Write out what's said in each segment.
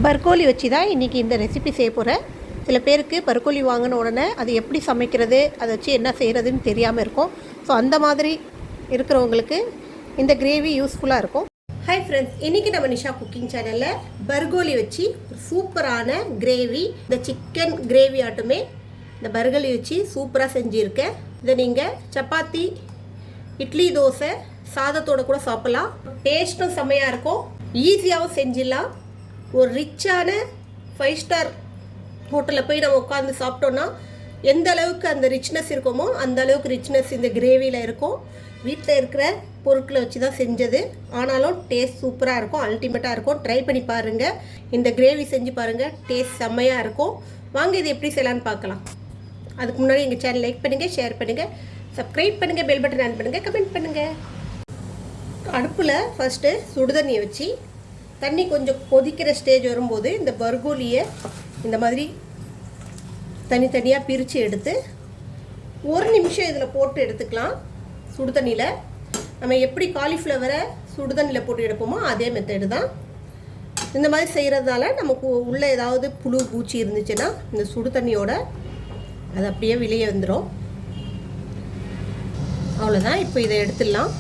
பர்கோலி வச்சு தான் இன்றைக்கி இந்த ரெசிபி செய்ய போகிறேன். சில பேருக்கு பர்கோலி வாங்கின உடனே அது எப்படி சமைக்கிறது, அதை வச்சு என்ன செய்கிறதுன்னு தெரியாமல் இருக்கும். ஸோ அந்த மாதிரி இருக்கிறவங்களுக்கு இந்த கிரேவி யூஸ்ஃபுல்லாக இருக்கும். ஹாய் ஃப்ரெண்ட்ஸ், இன்றைக்கி நம்ம நிஷா குக்கிங் சேனலில் பர்கோலி வச்சு ஒரு சூப்பரான கிரேவி, இந்த சிக்கன் கிரேவி ஆட்டுமே இந்த பர்கோலி வச்சு சூப்பராக செஞ்சுருக்கேன். இதை நீங்கள் சப்பாத்தி, இட்லி, தோசை, சாதத்தோடு கூட சாப்பிட்லாம். டேஸ்ட்டும் செம்மையாக இருக்கும், ஈஸியாகவும் செஞ்சிடலாம். ஒரு ரிச்சான 5 ஸ்டார் ஹோட்டலில் போய் நம்ம உட்காந்து சாப்பிட்டோன்னா எந்த அளவுக்கு அந்த ரிச்னஸ் இருக்குமோ அந்த அளவுக்கு ரிச்னஸ் இந்த கிரேவியில் இருக்கும். வீட்டில் இருக்கிற பொருட்களை வச்சு தான் செஞ்சது, ஆனாலும் டேஸ்ட் சூப்பராக இருக்கும், அல்டிமேட்டாக இருக்கும். ட்ரை பண்ணி பாருங்கள், இந்த கிரேவி செஞ்சு பாருங்கள், டேஸ்ட் செம்மையாக இருக்கும். வாங்க இது எப்படி செய்யலான்னு பார்க்கலாம். அதுக்கு முன்னாடி எங்கள் சேனல் லைக் பண்ணுங்கள், ஷேர் பண்ணுங்கள், சப்ஸ்கிரைப் பண்ணுங்கள், பெல் பட்டன் ஆன் பண்ணுங்கள், கமெண்ட் பண்ணுங்கள். அடுப்பில் ஃபஸ்ட்டு சுடுதண்ணியை வச்சு தண்ணி கொஞ்சம் கொதிக்கிற ஸ்டேஜ் வரும்போது இந்த பர்கோலியை இந்த மாதிரி தனித்தனியாக பிரித்து எடுத்து 1 நிமிஷம் இதில் போட்டு எடுத்துக்கலாம். சுடு தண்ணியில் நம்ம எப்படி காலிஃப்ளவரை சுடு தண்ணியில் போட்டு எடுப்போமோ அதே மெத்தடு தான். இந்த மாதிரி செய்கிறதுனால நமக்கு உள்ளே ஏதாவது புழு பூச்சி இருந்துச்சுன்னா இந்த சுடு தண்ணியோட அது அப்படியே வெளியே வந்துடும். அவ்வளோதான். இப்போ இதை எடுத்துடலாம்.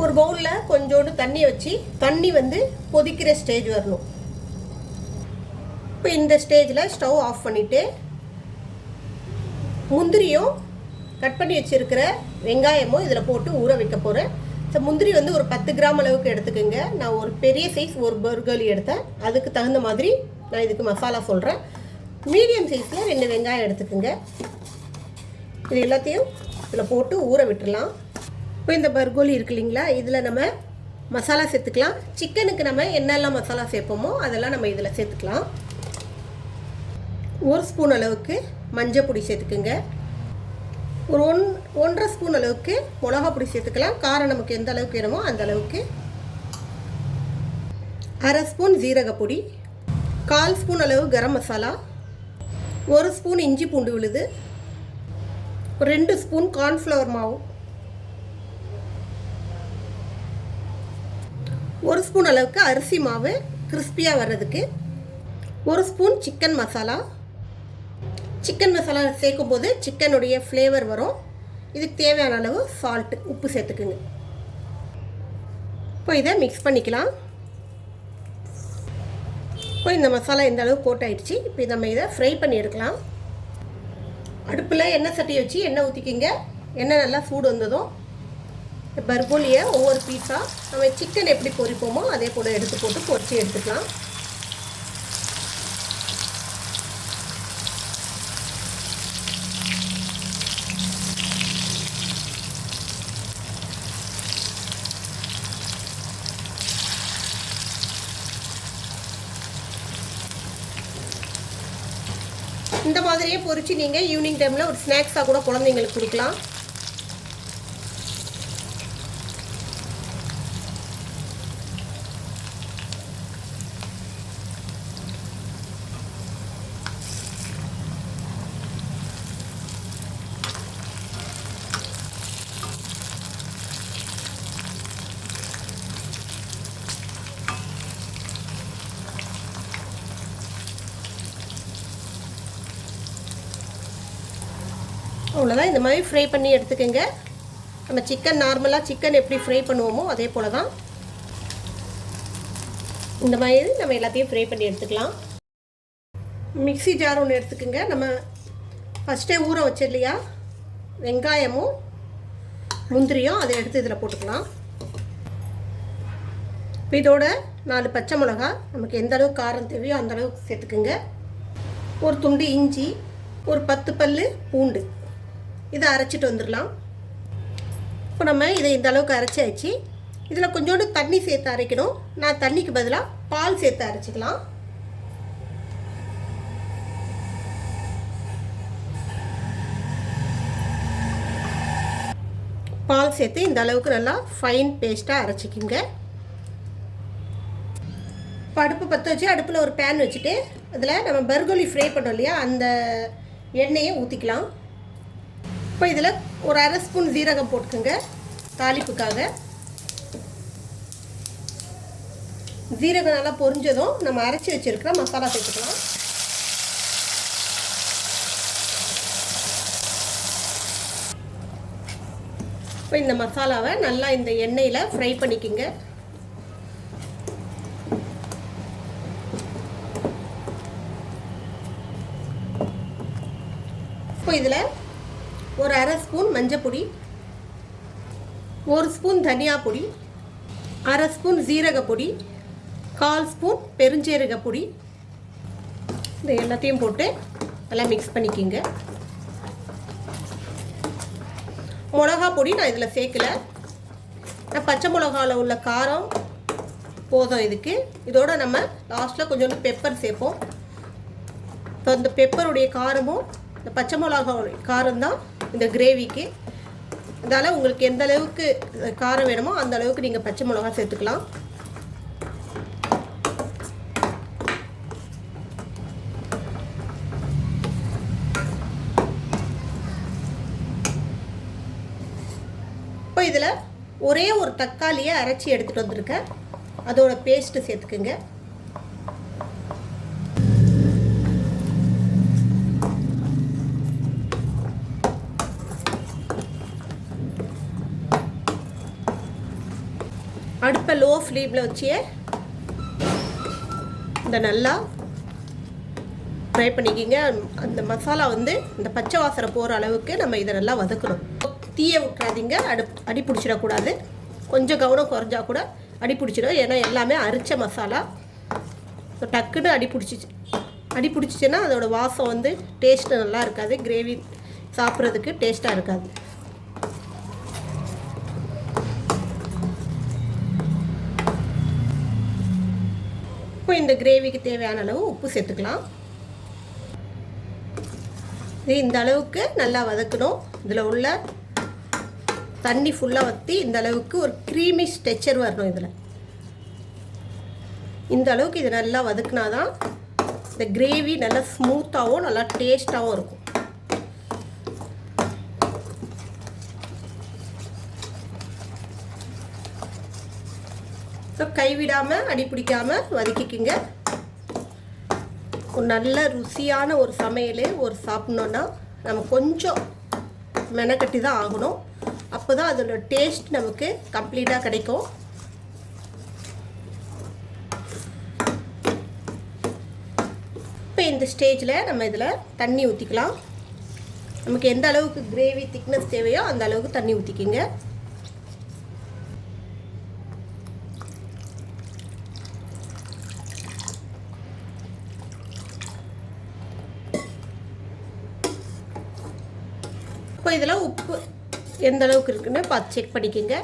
ஒரு பவுலில் கொஞ்சோண்டு தண்ணி வச்சு தண்ணி கொதிக்கிற ஸ்டேஜ் வரணும். இப்போ இந்த ஸ்டேஜில் ஸ்டவ் ஆஃப் பண்ணிவிட்டு முந்திரியும் கட் பண்ணி வச்சுருக்கிற வெங்காயமும் இதில் போட்டு ஊற வைக்க போகிறேன். ஸோ முந்திரி ஒரு 10 கிராம் அளவுக்கு எடுத்துக்கோங்க. நான் ஒரு பெரிய சைஸ் ஒரு பர்கோலி எடுத்தேன், அதுக்கு தகுந்த மாதிரி நான் இதுக்கு மசாலா சொல்கிறேன். மீடியம் சைஸில் 2 வெங்காயம் எடுத்துக்கோங்க. இது எல்லாத்தையும் இதில் போட்டு ஊற விட்டுடலாம். இப்போ இந்த பர்கோலி இருக்கு இல்லைங்களா, இதில் நம்ம மசாலா சேர்த்துக்கலாம். சிக்கனுக்கு நம்ம என்னெல்லாம் மசாலா சேர்ப்போமோ அதெல்லாம் நம்ம இதில் சேர்த்துக்கலாம். 1 ஸ்பூன் அளவுக்கு மஞ்சள் பொடி சேர்த்துக்குங்க. ஒரு 1.5 ஸ்பூன் அளவுக்கு மிளகா பொடி சேர்த்துக்கலாம். காரம் நமக்கு எந்த அளவுக்கு வேணுமோ அந்த அளவுக்கு. 1/2 ஸ்பூன் ஜீரகப்பொடி, 1/4 ஸ்பூன் அளவு கரம் மசாலா, 1 ஸ்பூன் இஞ்சி பூண்டு விழுது, 2 ஸ்பூன் கார்ன்ஃப்ளவர் மாவு, 1 ஸ்பூன் அளவுக்கு அரிசி மாவு கிறிஸ்பியாக வர்றதுக்கு, 1 spoon chicken masala. Chicken masala சேர்க்கும் போது சிக்கனுடைய ஃப்ளேவர் வரும். இதுக்கு தேவையான அளவு சால்ட்டு, உப்பு சேர்த்துக்குங்க. இப்போ இதை மிக்ஸ் பண்ணிக்கலாம். இப்போ இந்த மசாலா இந்த அளவு கோட் ஆகிடுச்சு. இப்போ நம்ம இதை ஃப்ரை பண்ணி எடுக்கலாம். அடுப்பில் எண்ணெய் சட்டியை வச்சு எண்ணெய் ஊற்றிக்கிங்க. எண்ணெய் நல்லா சூடு வந்ததும் பர்கோலியை ஒவ்வொரு பீஸாக நம்ம சிக்கன் எப்படி பொரிப்போமோ அதே போல் எடுத்து போட்டு பொரித்து எடுத்துக்கலாம். இந்த மாதிரியே பொரித்து நீங்கள் ஈவினிங் டைமில் ஒரு ஸ்நாக்ஸாக கூட குழந்தைங்களுக்கு கொடுக்கலாம். அவ்வளோதான். இந்த மாதிரி ஃப்ரை பண்ணி எடுத்துக்கோங்க. நம்ம சிக்கன் நார்மலாக சிக்கன் எப்படி ஃப்ரை பண்ணுவோமோ அதே போல் தான் இந்த மாதிரி நம்ம எல்லாத்தையும் ஃப்ரை பண்ணி எடுத்துக்கலாம். மிக்ஸி ஜார் ஒன்று எடுத்துக்கோங்க. நம்ம ஃபஸ்ட்டே ஊற வச்சு இல்லையா வெங்காயமும் முந்திரியும் அதை எடுத்து இதில் போட்டுக்கலாம். இப்போ இதோட 4 பச்சை மிளகா, நமக்கு எந்த அளவுக்கு காரம் தேவையோ அந்த அளவுக்கு சேர்த்துக்குங்க. ஒரு துண்டு இஞ்சி, ஒரு 10 பல் பூண்டு, இதை அரைச்சிட்டு வந்துடலாம். இப்போ நம்ம இதை இந்த அளவுக்கு அரைச்சாச்சு. இதில் கொஞ்சோண்டு தண்ணி சேர்த்து அரைக்கணும். நான் தண்ணிக்கு பதிலாக பால் சேர்த்து அரைச்சிக்கலாம். பால் சேர்த்து இந்த அளவுக்கு நல்லா ஃபைன் பேஸ்ட்டாக அரைச்சிக்கிங்க. இப்போ அடுப்பு பற்ற வச்சு அடுப்பில் ஒரு பேன் வச்சுட்டு அதில் நம்ம பர்கோலி ஃப்ரை பண்ணோம் இல்லையா அந்த எண்ணெயை ஊற்றிக்கலாம். இப்போ இதில் ஒரு அரை ஸ்பூன் ஜீரகம் போட்டுக்கோங்க தாளிப்புக்காக. ஜீரகம் நல்லா பொரிஞ்சதும் நம்ம அரைச்சி வச்சுருக்கிற மசாலா சேர்த்துக்கலாம். இப்போ இந்த மசாலாவை நல்லா இந்த எண்ணெயில் ஃப்ரை பண்ணிக்கோங்க. இப்போ இதில் ஒரு அரை ஸ்பூன் மஞ்சள் பொடி, ஒரு ஸ்பூன் தனியா பொடி, அரை ஸ்பூன் ஜீரக பொடி, 1/4 ஸ்பூன் பெருஞ்சீரக பொடி, இந்த எல்லாத்தையும் போட்டு நல்லா மிக்ஸ் பண்ணிக்கிங்க. மிளகா பொடி நான் இதில் சேர்க்கலை. பச்சை மிளகாவில் உள்ள காரம் போதும் இதுக்கு. இதோட நம்ம லாஸ்ட்டில் கொஞ்சோண்டு பெப்பர் சேர்ப்போம். இப்போ இந்த பெப்பருடைய காரமும் இந்த பச்சை மிளகாவுடைய காரம் தான் இந்த கிரேவிக்கு. அதனால் உங்களுக்கு எந்த அளவுக்கு காரம் வேணுமோ அந்த அளவுக்கு நீங்கள் பச்சை மிளகா சேர்த்துக்கலாம். இப்போ இதில் ஒரே ஒரு தக்காளியை அரைச்சி எடுத்துகிட்டு வந்திருக்கேன். அதோட பேஸ்ட்டு சேர்த்துக்குங்க. அடுப்பை லோ ஃப்ளேமில் வச்சு இந்த நல்லா ஃப்ரை பண்ணிக்கிங்க. அந்த மசாலா வந்து இந்த பச்சை வாசனை போகிற அளவுக்கு நம்ம இதை நல்லா வதக்கணும். தீயை விட்டுறாதீங்க, அடி பிடிச்சிடக்கூடாது. கொஞ்சம் கவனம் குறைஞ்சா கூட அடி பிடிச்சிடும். ஏன்னா எல்லாமே அரிச்ச மசாலா. டக்குன்னு அடி பிடிச்சிச்சின்னா அதோடய வாசம் வந்து டேஸ்ட்டு நல்லா இருக்காது. கிரேவி சாப்பிட்றதுக்கு டேஸ்ட்டாக இருக்காது. இப்போ இந்த கிரேவிக்கு தேவையான அளவு உப்பு சேர்த்துக்கலாம். இது இந்த அளவுக்கு நல்லா வதக்கணும். இதில் உள்ள தண்ணி ஃபுல்லாக வற்றி இந்த அளவுக்கு ஒரு க்ரீமிஷ் டெக்ஸ்சர் வரணும். இதில் இந்த அளவுக்கு இது நல்லா வதக்குனா தான் இந்த கிரேவி நல்லா ஸ்மூத்தாகவும் நல்லா டேஸ்ட்டாகவும் இருக்கும். ஸோ கைவிடாமல் அடி பிடிக்காமல் வதக்கிக்கிங்க. ஒரு நல்ல ருசியான ஒரு சமையல் ஒரு சாப்பிட்ணுன்னா நம்ம கொஞ்சம் மெனக்கட்டி தான் ஆகணும். அப்போ தான் அதோட டேஸ்ட் நமக்கு கம்ப்ளீட்டாக கிடைக்கும். இப்போ இந்த ஸ்டேஜில் நம்ம இதில் தண்ணி ஊற்றிக்கலாம். நமக்கு எந்த அளவுக்கு கிரேவி திக்னஸ் தேவையோ அந்த அளவுக்கு தண்ணி ஊற்றிக்கிங்க. இப்போ இதில் உப்பு எந்த அளவுக்கு இருக்குன்னு பார்த்து செக் பண்ணிக்கோங்க.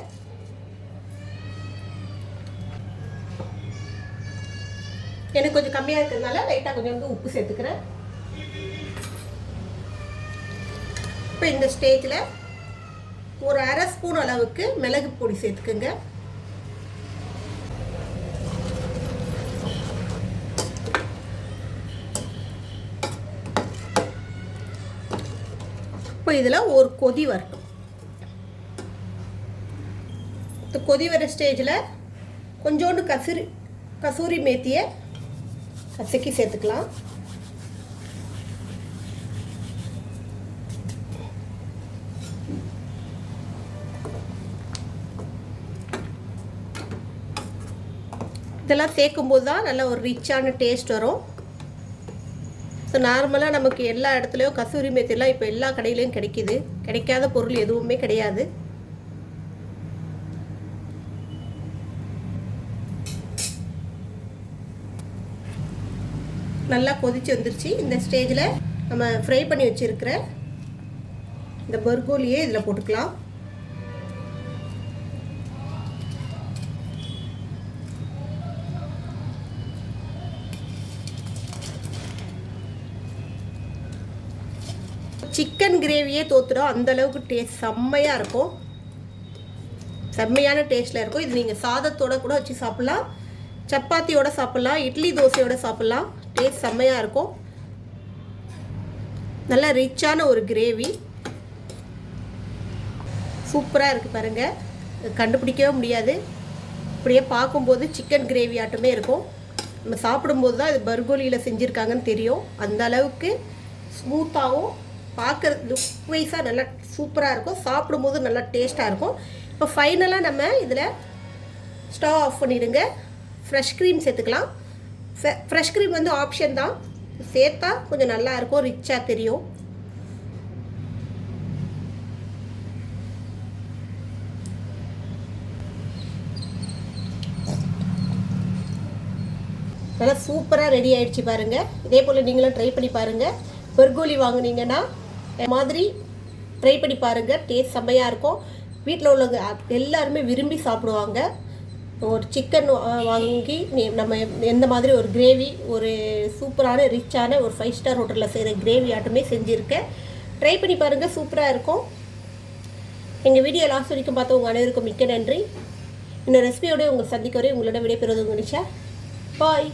எனக்கு கொஞ்சம் கம்மியாக இருக்கிறதுனால லைட்டாக கொஞ்சம் வந்து உப்பு சேர்த்துக்கிறேன். இப்போ இந்த ஸ்டேஜில் ஒரு அரை ஸ்பூன் அளவுக்கு மிளகு பொடி சேர்த்துக்குங்க. இப்போ இதில் ஒரு கொதி வரட்டும். இந்த கொதி வர ஸ்டேஜில் கொஞ்சோண்டு கசூரி மேத்தியை கசக்கி சேர்த்துக்கலாம். இதெல்லாம் சேர்க்கும்போது தான் நல்ல ஒரு ரிச்சான டேஸ்ட் வரும். ஸோ நார்மலாக நமக்கு எல்லா இடத்துலையும் கசூரி மேத்திலாம் இப்போ எல்லா கடையிலையும் கிடைக்கிது. கிடைக்காத பொருள் எதுவுமே கிடையாது. நல்லா கொதிச்சு வந்துருச்சு. இந்த ஸ்டேஜில் நம்ம ஃப்ரை பண்ணி வச்சுருக்கிற இந்த பர்கோலியே இதில் போட்டுக்கலாம். சிக்கன் கிரேவியே தோத்துடும், அந்தளவுக்கு டேஸ்ட் செம்மையாக இருக்கும். செம்மையான டேஸ்ட்டில் இருக்கும். இது நீங்கள் சாதத்தோடு கூட வச்சு சாப்பிட்லாம், சப்பாத்தியோடு சாப்பிட்லாம், இட்லி தோசையோடு சாப்பிட்லாம். டேஸ்ட் செம்மையாக இருக்கும். நல்ல ரிச்சான ஒரு கிரேவி. சூப்பராக இருக்குது பாருங்கள், கண்டுபிடிக்கவே முடியாது. இப்படியே பார்க்கும்போது சிக்கன் கிரேவி ஆட்டுமே இருக்கும். நம்ம சாப்பிடும்போது தான் இது பர்கோலியில் செஞ்சுருக்காங்கன்னு தெரியும். அந்த அளவுக்கு ஸ்மூத்தாகவும் பார்க்குற லுக் வைஸாக நல்லா சூப்பராக இருக்கும். சாப்பிடும்போது நல்லா டேஸ்ட்டாக இருக்கும். இப்போ ஃபைனலாக நம்ம இதில் ஸ்டவ் ஆஃப் பண்ணிவிடுங்க. ஃப்ரெஷ் க்ரீம் சேர்த்துக்கலாம். ஃப்ரெஷ் க்ரீம் வந்து ஆப்ஷன் தான், சேர்த்தா கொஞ்சம் நல்லா இருக்கும், ரிச்சாக தெரியும். நல்லா சூப்பராக ரெடி ஆகிடுச்சு பாருங்கள். இதே போல் நீங்களும் ட்ரை பண்ணி பாருங்கள். பர்கோலி வாங்கினீங்கன்னா மாதிரி ட்ரை பண்ணி பாருங்கள். டேஸ்ட் செம்மையாக இருக்கும். வீட்டில் உள்ளவங்க எல்லாருமே விரும்பி சாப்பிடுவாங்க. ஒரு சிக்கன் வாங்கி நம்ம எந்த மாதிரி ஒரு கிரேவி, ஒரு சூப்பரான ரிச்சான ஒரு 5 ஸ்டார் ஹோட்டலில் செய்கிற கிரேவி ஆட்டமே செஞ்சுருக்கேன். ட்ரை பண்ணி பாருங்கள், சூப்பராக இருக்கும். எங்கள் வீடியோ லாஸ்ட் வரைக்கும் பார்த்து உங்கள் அனைவருக்கும் மிக்க நன்றி. இந்த ரெசிபியோடய உங்கள் சந்திக்க வரை உங்களோட விடைபெறுவது உங்கள் நிஷா. பாய்.